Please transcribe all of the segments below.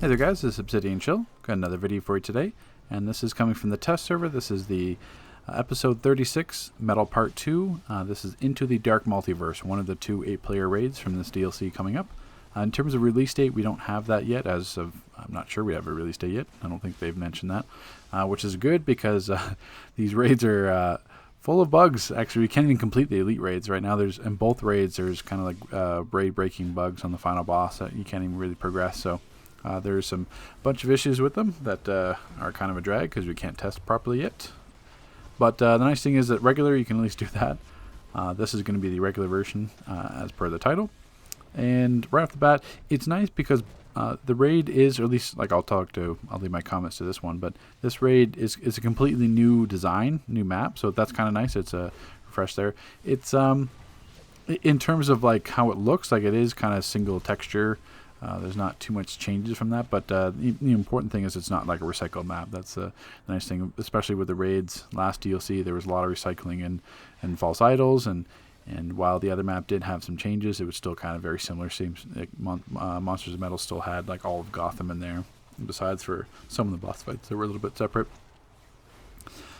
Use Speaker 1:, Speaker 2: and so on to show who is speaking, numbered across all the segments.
Speaker 1: Hey there guys, this is Obsidian Chill. Got another video for you today, and this is coming from the test server. This is the episode 36, Metal Part 2. This is Into the Dark Multiverse, one of the two 8-player raids from this DLC coming up. In terms of release date, we don't have that yet, as of, I'm not sure we have a release date yet. I don't think they've mentioned that, which is good because these raids are full of bugs. Actually, we can't even complete the elite raids right now. There's in both raids, there's kind of like raid breaking bugs on the final boss that you can't even really progress. So there's some bunch of issues with them that are kind of a drag because we can't test properly yet. But the nice thing is that regular, you can at least do that. This is going to be the regular version as per the title. And right off the bat, it's nice because the raid is, or at least like I'll leave my comments to this one, but this raid is a completely new design, new map, so that's kind of nice. It's a refresh there. It's in terms of like how it looks, like it is kind of single texture. There's not too much changes from that, but the important thing is it's not like a recycled map. That's the nice thing, especially with the raids. Last DLC, there was a lot of recycling and false idols, and while the other map did have some changes, it was still kind of very similar. Seems like Monsters of Metal still had like all of Gotham in there, besides for some of the boss fights that were a little bit separate.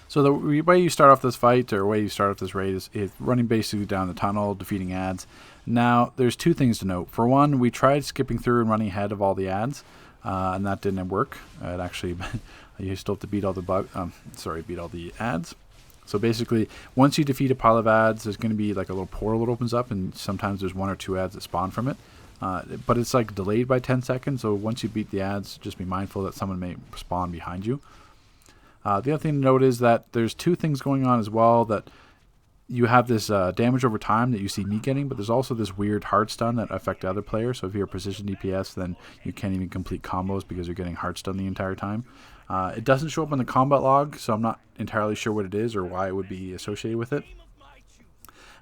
Speaker 1: So the way you start off this fight, or way you start off this raid, is running basically down the tunnel, defeating ads. Now, there's two things to note. For one, we tried skipping through and running ahead of all the ads, and that didn't work. It actually, you still have to beat all the ads. So basically, once you defeat a pile of ads, there's going to be like a little portal that opens up, and sometimes there's one or two ads that spawn from it. But it's like delayed by 10 seconds, so once you beat the ads, just be mindful that someone may spawn behind you. The other thing to note is that there's two things going on as well. That you have this damage over time that you see me getting, but there's also this weird hard stun that affects the other player. So if you're a precision DPS, then you can't even complete combos because you're getting hard stun the entire time. It doesn't show up in the combat log, so I'm not entirely sure what it is or why it would be associated with it.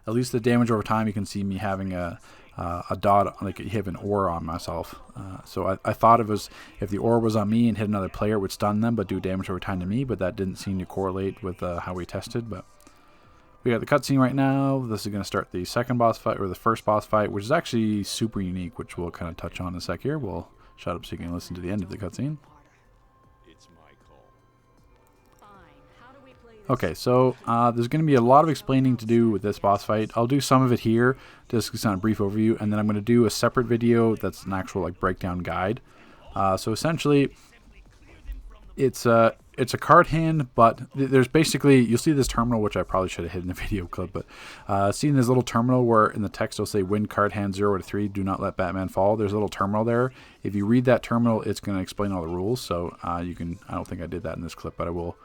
Speaker 1: At least the damage over time, you can see me having a dot, like you have an aura on myself. So I thought it was, if the aura was on me and hit another player, it would stun them but do damage over time to me, but that didn't seem to correlate with how we tested. But we got the cutscene right now. This is going to start the second boss fight, or the first boss fight, which is actually super unique, which we'll kind of touch on in a sec here. We'll shut up so you can listen to the end of the cutscene. Okay, so there's going to be a lot of explaining to do with this boss fight. I'll do some of it here, just as a brief overview, and then I'm going to do a separate video that's an actual like breakdown guide. So essentially, it's a card hand, but there's basically, you'll see this terminal, which I probably should have hid in the video clip, but seeing this little terminal where in the text it'll say win card hand 0 to 3, do not let Batman fall. There's a little terminal there. If you read that terminal, it's going to explain all the rules. So you can, I don't think I did that in this clip, but I will.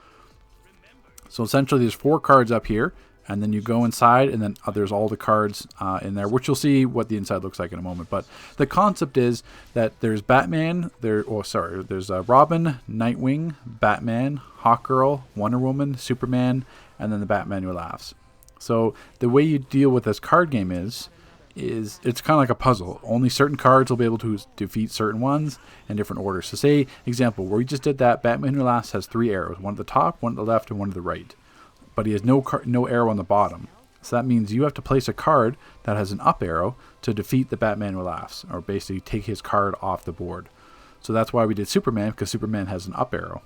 Speaker 1: So essentially there's 4 cards up here, and then you go inside, and then there's all the cards in there, which you'll see what the inside looks like in a moment. But the concept is that there's Batman, there's Robin, Nightwing, Batman, Hawkgirl, Wonder Woman, Superman, and then the Batman who laughs. So the way you deal with this card game is it's kind of like a puzzle. Only certain cards will be able to defeat certain ones in different orders. So say, example, where we just did that, Batman Who Laughs has 3 arrows, one at the top, one at the left, and one to the right. But he has no arrow on the bottom. So that means you have to place a card that has an up arrow to defeat the Batman Who Laughs, or basically take his card off the board. So that's why we did Superman, because Superman has an up arrow.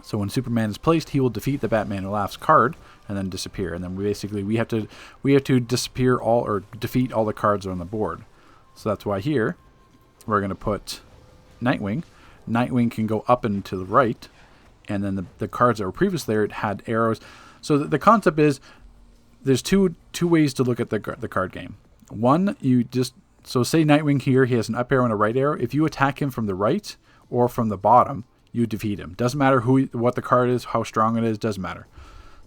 Speaker 1: So when Superman is placed, he will defeat the Batman Who Laughs card and then disappear. And then we have to disappear all, or defeat all the cards on the board. So that's why here we're going to put Nightwing. Nightwing can go up and to the right, and then the cards that were previously there, it had arrows. So the concept is there's two ways to look at the card game. One, so say Nightwing here, he has an up arrow and a right arrow. If you attack him from the right or from the bottom, you defeat him. Doesn't matter what the card is, how strong it is, doesn't matter.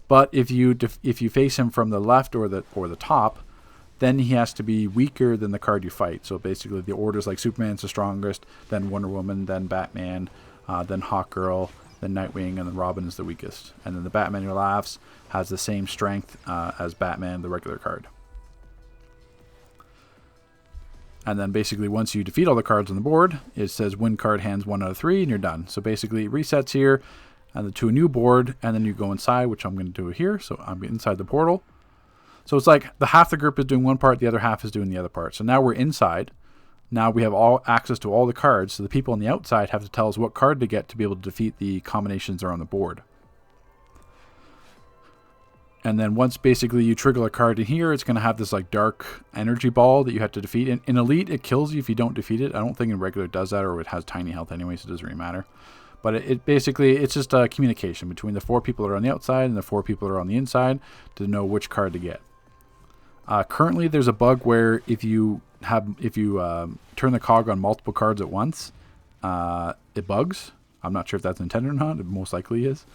Speaker 1: But if you face him from the left or the top, then he has to be weaker than the card you fight. So basically the order is like Superman's the strongest, then Wonder Woman, then Batman, then Hawkgirl, then Nightwing, and then Robin is the weakest. And then the Batman Who Laughs has the same strength as Batman, the regular card. And then basically once you defeat all the cards on the board, it says win card hands 1 out of 3, and you're done. So basically it resets here and to a new board, and then you go inside, which I'm going to do here. So I'm inside the portal. So it's like the half the group is doing one part, the other half is doing the other part. So now we're inside. now we have all access to all the cards, so the people on the outside have to tell us what card to get to be able to defeat the combinations that are on the board. And then once basically you trigger a card in here, it's going to have this like dark energy ball that you have to defeat. In Elite, it kills you if you don't defeat it. I don't think in regular it does that, or it has tiny health anyway, so it doesn't really matter. But it basically, it's just a communication between the 4 people that are on the outside and the 4 people that are on the inside to know which card to get. Currently, there's a bug where if you turn the cog on multiple cards at once, it bugs. I'm not sure if that's intended or not. It most likely is.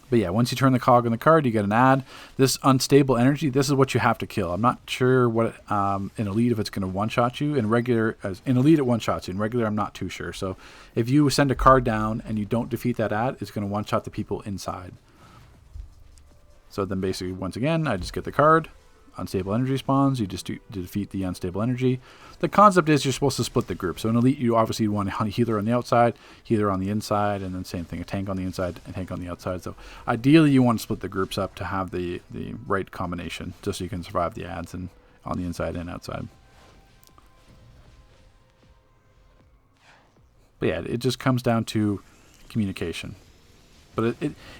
Speaker 1: But yeah, once you turn the cog on the card, you get an ad. This unstable energy, this is what you have to kill. I'm not sure what in Elite if it's going to one-shot you. In regular, in Elite it one-shots you. In regular, I'm not too sure. So if you send a card down and you don't defeat that ad, it's going to one-shot the people inside. So then basically, once again, I just get the card. Unstable energy spawns. You just defeat the unstable energy. The concept is you're supposed to split the group. So in Elite, you obviously want a healer on the outside, healer on the inside, and then same thing, a tank on the inside, a tank on the outside. So ideally, you want to split the groups up to have the right combination, just so you can survive the ads and on the inside and outside. But yeah, it just comes down to communication. But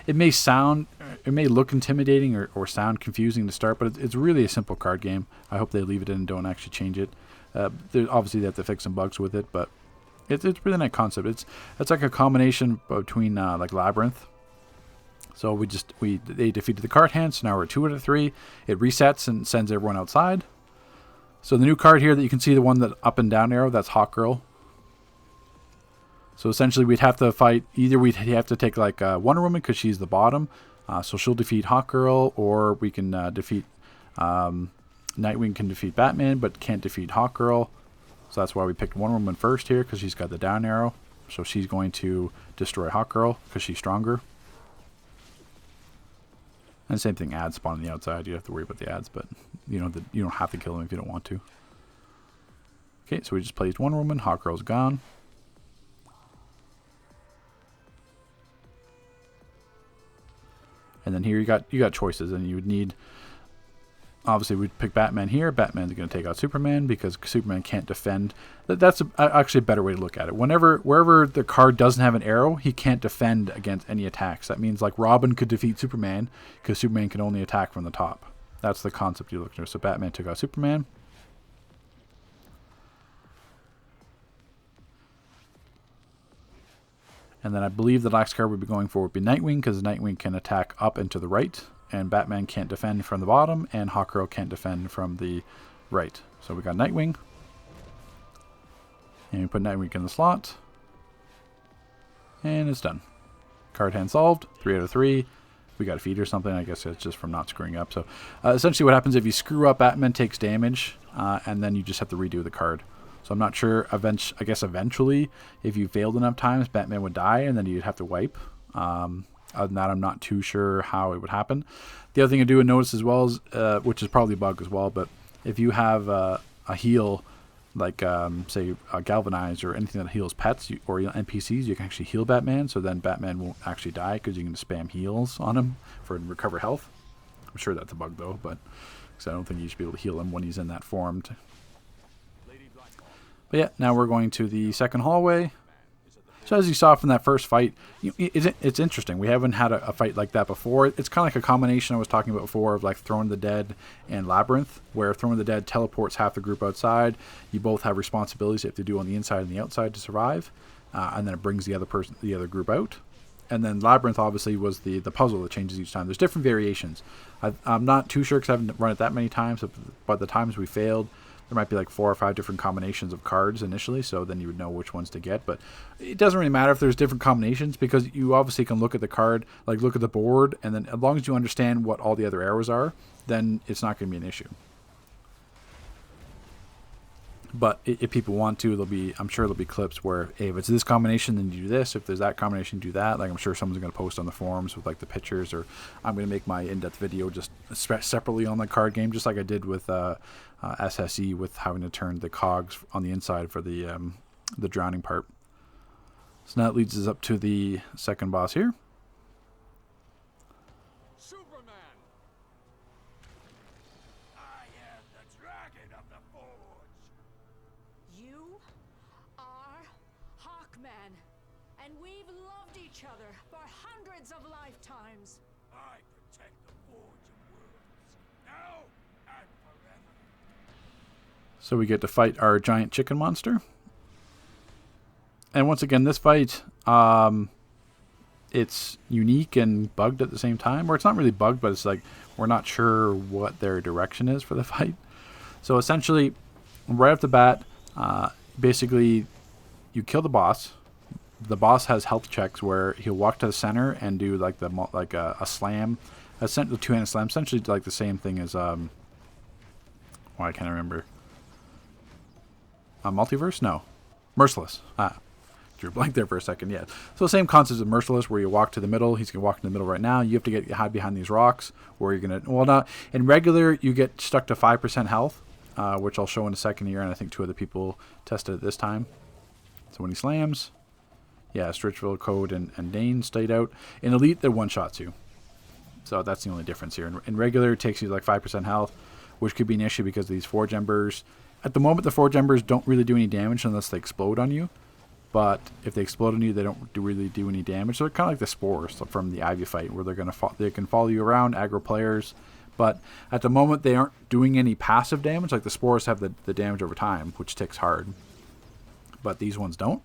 Speaker 1: it may look intimidating or sound confusing to start, but it's really a simple card game. I hope they leave it in and don't actually change it. Obviously they have to fix some bugs with it, but it's a really nice concept. It's like a combination between like Labyrinth. So they defeated the card hand, so now we're at 2 out of 3. It resets and sends everyone outside. So the new card here that you can see, the one that up and down arrow, that's Hawk Girl. So essentially, we'd have to fight. Either we'd have to take like Wonder Woman because she's the bottom, so she'll defeat Hawk Girl, or we can defeat Nightwing can defeat Batman, but can't defeat Hawk Girl. So that's why we picked Wonder Woman first here, because she's got the down arrow. So she's going to destroy Hawk Girl because she's stronger. And same thing, ads spawn on the outside. You have to worry about the ads, but you don't have to kill them if you don't want to. Okay, so we just placed Wonder Woman. Hawk Girl's gone. And then here you got choices, and you would need, obviously we'd pick Batman here. Batman's going to take out Superman because Superman can't defend. That's actually a better way to look at it. Wherever the card doesn't have an arrow, he can't defend against any attacks. That means like Robin could defeat Superman because Superman can only attack from the top. That's the concept you're looking at. So Batman took out Superman. And then I believe the last card we'd be going for would be Nightwing, because Nightwing can attack up and to the right, and Batman can't defend from the bottom, and Hawkgirl can't defend from the right. So we got Nightwing. And we put Nightwing in the slot. And it's done. Card hand solved. 3 out of 3. We got a feed or something. I guess it's just from not screwing up. So essentially what happens if you screw up, Batman takes damage, and then you just have to redo the card. So I'm not sure, I guess eventually, if you failed enough times, Batman would die, and then you'd have to wipe. Other than that, I'm not too sure how it would happen. The other thing I do notice as well is, which is probably a bug as well, but if you have a heal, like say Galvanize or anything that heals pets or NPCs, you can actually heal Batman, so then Batman won't actually die because you can spam heals on him for recover health. I'm sure that's a bug though, but because I don't think you should be able to heal him when he's in that form. But yeah, now we're going to the second hallway. So as you saw from that first fight, it's interesting. We haven't had a fight like that before. It's kind of like a combination I was talking about before of like Throne of the Dead and Labyrinth, where Throne of the Dead teleports half the group outside. You both have responsibilities you have to do on the inside and the outside to survive, and then it brings the other group out. And then Labyrinth obviously was the puzzle that changes each time. There's different variations. I'm not too sure because I haven't run it that many times, but the times we failed, there might be like 4 or 5 different combinations of cards initially, so then you would know which ones to get. But it doesn't really matter if there's different combinations, because you obviously can look at the card, like look at the board, and then as long as you understand what all the other arrows are, then it's not going to be an issue. But if people want to, I'm sure there'll be clips where, hey, if it's this combination, then you do this. If there's that combination, do that. Like I'm sure someone's going to post on the forums with like the pictures, or I'm going to make my in-depth video just separately on the card game, just like I did with SSE, with having to turn the cogs on the inside for the drowning part. So now it leads us up to the second boss here.
Speaker 2: Superman! I am the dragon of the forge. You are Hawkman, and we've loved each other for hundreds of lifetimes.
Speaker 3: I protect the Forge of Worlds, now and forever.
Speaker 1: So we get to fight our giant chicken monster. And once again, this fight, it's unique and bugged at the same time. Or it's not really bugged, but it's like we're not sure what their direction is for the fight. So essentially, right off the bat, basically, you kill the boss. The boss has health checks where he'll walk to the center and do like a slam, a two-handed slam, essentially like the same thing as I can't remember. Multiverse? No, Merciless. Drew blank there for a second. Yeah. So same concept of Merciless, where you walk to the middle. He's gonna walk in the middle right now. You have to hide behind these rocks, or you're gonna. Well, not in regular. You get stuck to 5% health, which I'll show in a second here, and I think 2 other people tested it this time. So when he slams, yeah, Stritchville, Code, and Dane stayed out. In Elite, they're one-shots you. So that's the only difference here. In regular, it takes you like 5% health, which could be an issue because of these Forge Embers. At the moment, the Forge Embers don't really do any damage unless they explode on you. But if they explode on you, they don't really do any damage. So they're kind of like the spores from the Ivy fight, where they can follow you around, aggro players. But at the moment, they aren't doing any passive damage. Like the spores have the damage over time, which ticks hard. But these ones don't.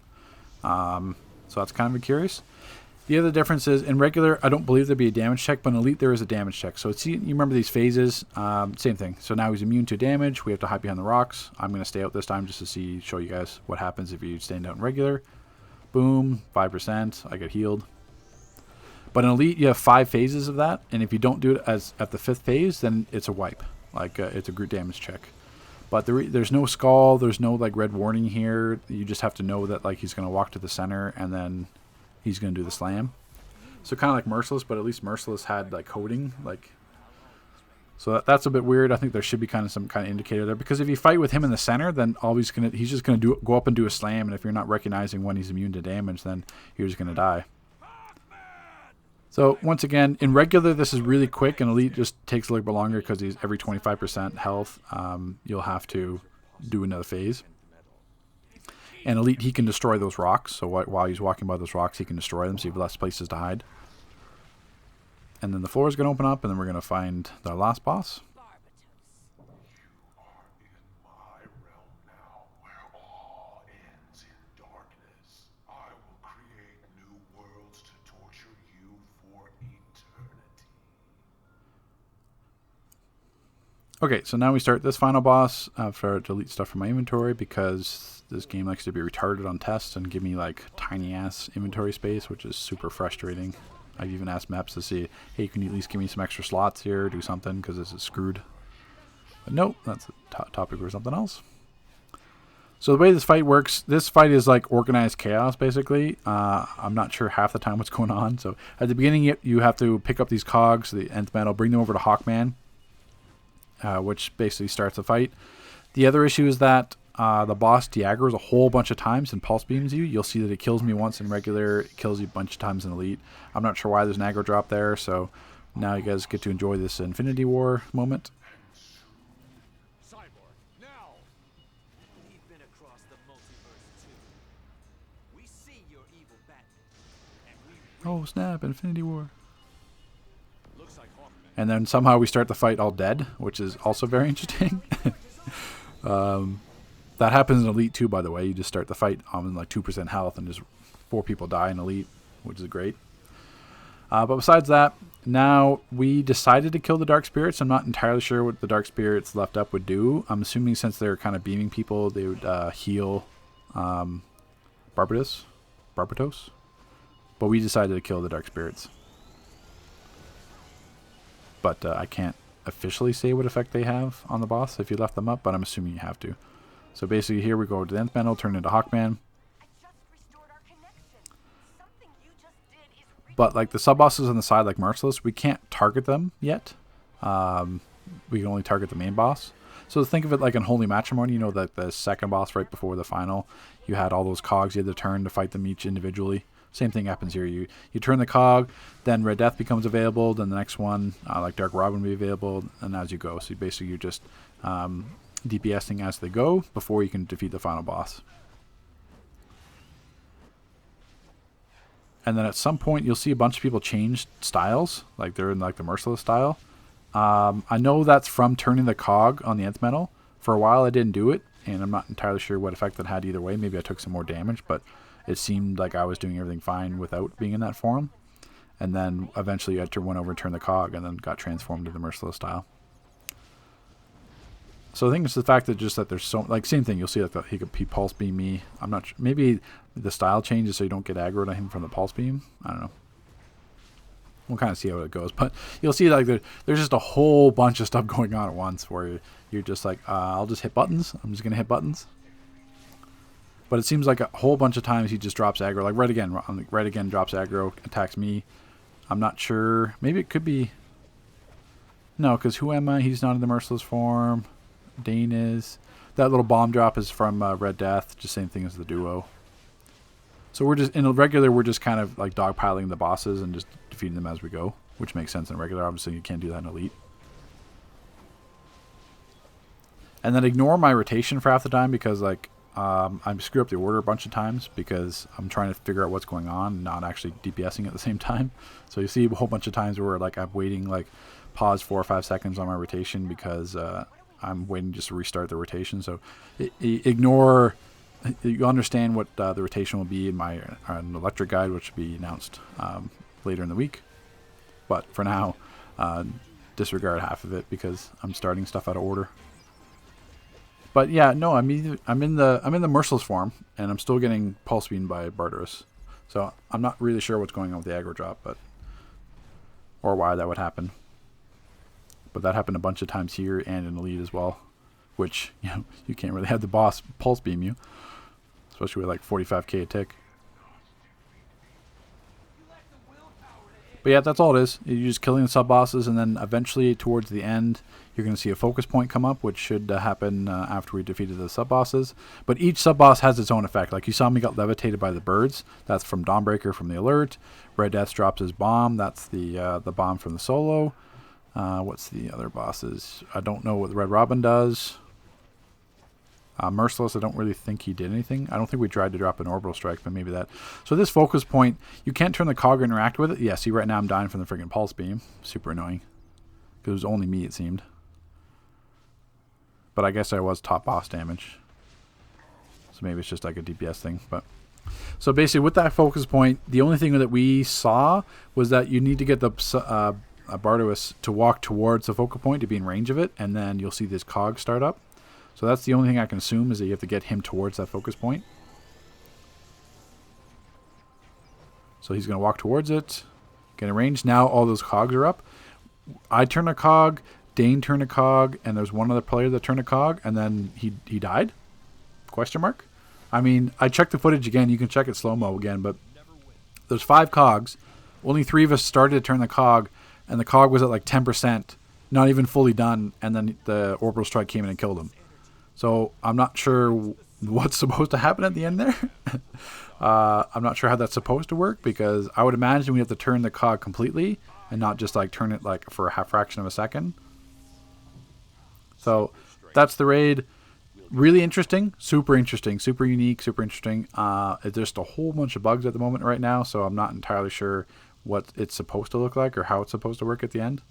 Speaker 1: So that's kind of curious. The other difference is, in regular, I don't believe there'd be a damage check, but in Elite, there is a damage check. So you remember these phases, same thing. So now he's immune to damage. We have to hide behind the rocks. I'm going to stay out this time just to show you guys what happens if you stand out in regular. Boom, 5%. I get healed. But in Elite, you have 5 phases of that, and if you don't do it at the 5th phase, then it's a wipe. Like it's a group damage check. But there's no skull. There's no like red warning here. You just have to know that like he's going to walk to the center and then he's going to do the slam. So kind of like Merciless, but at least Merciless had like coding. So that's a bit weird. I think there should be kind of some kind of indicator there, because if you fight with him in the center, then he's just going to go up and do a slam, and if you're not recognizing when he's immune to damage, then you're just going to die. So once again, in regular, this is really quick, and Elite just takes a little bit longer because he's every 25% health. You'll have to do another phase. And Elite, he can destroy those rocks. So while he's walking by those rocks, he can destroy them, so you have less places to hide. And then the floor is going to open up, and then we're going to find the last boss. Okay, so now we start this final boss. I have to delete stuff from my inventory because this game likes to be retarded on tests and give me like tiny ass inventory space, which is super frustrating. I've even asked maps to see, hey, can you at least give me some extra slots here, do something, because this is screwed. But nope, that's a topic for something else. So the way this fight works, this fight is like organized chaos, basically. I'm not sure half the time what's going on. So at the beginning, you have to pick up these cogs, the nth metal, bring them over to Hawkman. Which basically starts the fight. The other issue is that the boss de-aggro's a whole bunch of times and pulse beams you. You'll see that it kills me once in regular, it kills you a bunch of times in Elite. I'm not sure why there's an aggro drop there, so now you guys get to enjoy this Infinity War moment.
Speaker 3: Cyborg, now! We've been across the multiverse too. We see your evil Batman, and we
Speaker 1: Oh snap, Infinity War. And then somehow we start the fight all dead, which is also very interesting. That happens in Elite too, by the way. You just start the fight on like 2% health and just 4 people die in Elite, which is great. But besides that, now we decided to kill the Dark Spirits. I'm not entirely sure what the Dark Spirits left up would do. I'm assuming since they're kind of beaming people, they would heal Barbatos. But we decided to kill the Dark Spirits. But I can't officially say what effect they have on the boss if you left them up, but I'm assuming you have to. So basically here we go to the nth metal, turn into Hawkman. But like the sub-bosses on the side, like Merciless, we can't target them yet. We can only target the main boss. So think of it like in Holy Matrimony, you know, that the second boss right before the final, you had all those cogs you had to turn to fight them each individually. Same thing happens here. You turn the cog, then Red Death becomes available, then the next one, like Dark Robin, will be available, and as you go. So basically you're just DPSing as they go before you can defeat the final boss. And then at some point you'll see a bunch of people change styles, like they're in like the Merciless style. I know that's from turning the cog on the nth metal. For a while I didn't do it, and I'm not entirely sure what effect that had either way. Maybe I took some more damage, but it seemed like I was doing everything fine without being in that form. And then eventually I went over and turned the cog and then got transformed to the Merciless style. So I think it's the fact that just that there's so, like, same thing. You'll see like he pulse beam me. I'm not sure. Maybe the style changes so you don't get aggroed on him from the pulse beam. I don't know. We'll kind of see how it goes. But you'll see like there's just a whole bunch of stuff going on at once where you're just like, I'll just hit buttons. I'm just going to hit buttons. But it seems like a whole bunch of times he just drops aggro. Like right again drops aggro, attacks me. I'm not sure. Maybe it could be... No, because who am I? He's not in the Merciless form. Dane is. That little bomb drop is from Red Death. Just same thing as the duo. So we're just, in a regular, we're just kind of like dogpiling the bosses and just defeating them as we go. Which makes sense in regular. Obviously you can't do that in Elite. And then ignore my rotation for half the time because like... I screw up the order a bunch of times because I'm trying to figure out what's going on and not actually DPSing at the same time. So you see a whole bunch of times where like I'm waiting, like pause 4 or 5 seconds on my rotation because I'm waiting just to restart the rotation. So ignore, you understand what the rotation will be in my electric guide, which will be announced later in the week. But for now, disregard half of it because I'm starting stuff out of order. But yeah, no, I'm in the Merciless form, and I'm still getting pulse beamed by Barbarous. So I'm not really sure what's going on with the aggro drop, or why that would happen. But that happened a bunch of times here and in Elite as well, which you can't really have the boss pulse beam you, especially with like 45k a tick. But yeah, that's all it is. You're just killing the sub-bosses, and then eventually towards the end, you're going to see a focus point come up, which should happen after we defeated the sub-bosses. But each sub-boss has its own effect. Like you saw me got levitated by the birds. That's from Dawnbreaker from the alert. Red Death drops his bomb. That's the bomb from the solo. What's the other bosses? I don't know what the Red Robin does. Merciless, I don't really think he did anything. I don't think we tried to drop an orbital strike, but maybe that. So this focus point, you can't turn the cog or interact with it. Yeah, see right now I'm dying from the friggin' pulse beam. Super annoying. Because it was only me, it seemed. But I guess I was top boss damage. So maybe it's just like a DPS thing. But so basically with that focus point, the only thing that we saw was that you need to get the Barbarous to walk towards the focal point to be in range of it. And then you'll see this cog start up. So that's the only thing I can assume is that you have to get him towards that focus point. So he's going to walk towards it, get in range. Now all those cogs are up. I turn a cog, Dane turned a cog, and there's one other player that turned a cog, and then he died? Question mark? I mean, I checked the footage again. You can check it slow-mo again, but there's 5 cogs. Only 3 of us started to turn the cog, and the cog was at like 10%, not even fully done, and then the orbital strike came in and killed him. So I'm not sure what's supposed to happen at the end there. I'm not sure how that's supposed to work because I would imagine we have to turn the cog completely and not just like turn it like for a half fraction of a second. So that's the raid. Really interesting, super unique, super interesting. There's just a whole bunch of bugs at the moment right now, so I'm not entirely sure what it's supposed to look like or how it's supposed to work at the end.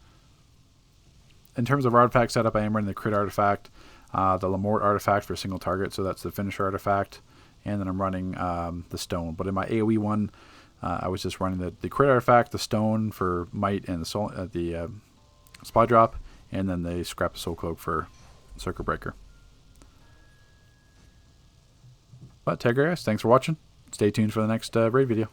Speaker 1: In terms of artifact setup, I am running the crit artifact. The Lamort artifact for a single target, so that's the finisher artifact, and then I'm running the stone. But in my AoE one, I was just running the crit artifact, the stone for might, and the supply drop, and then the scrap soul cloak for circuit breaker. But Tigreus, thanks for watching. Stay tuned for the next raid video.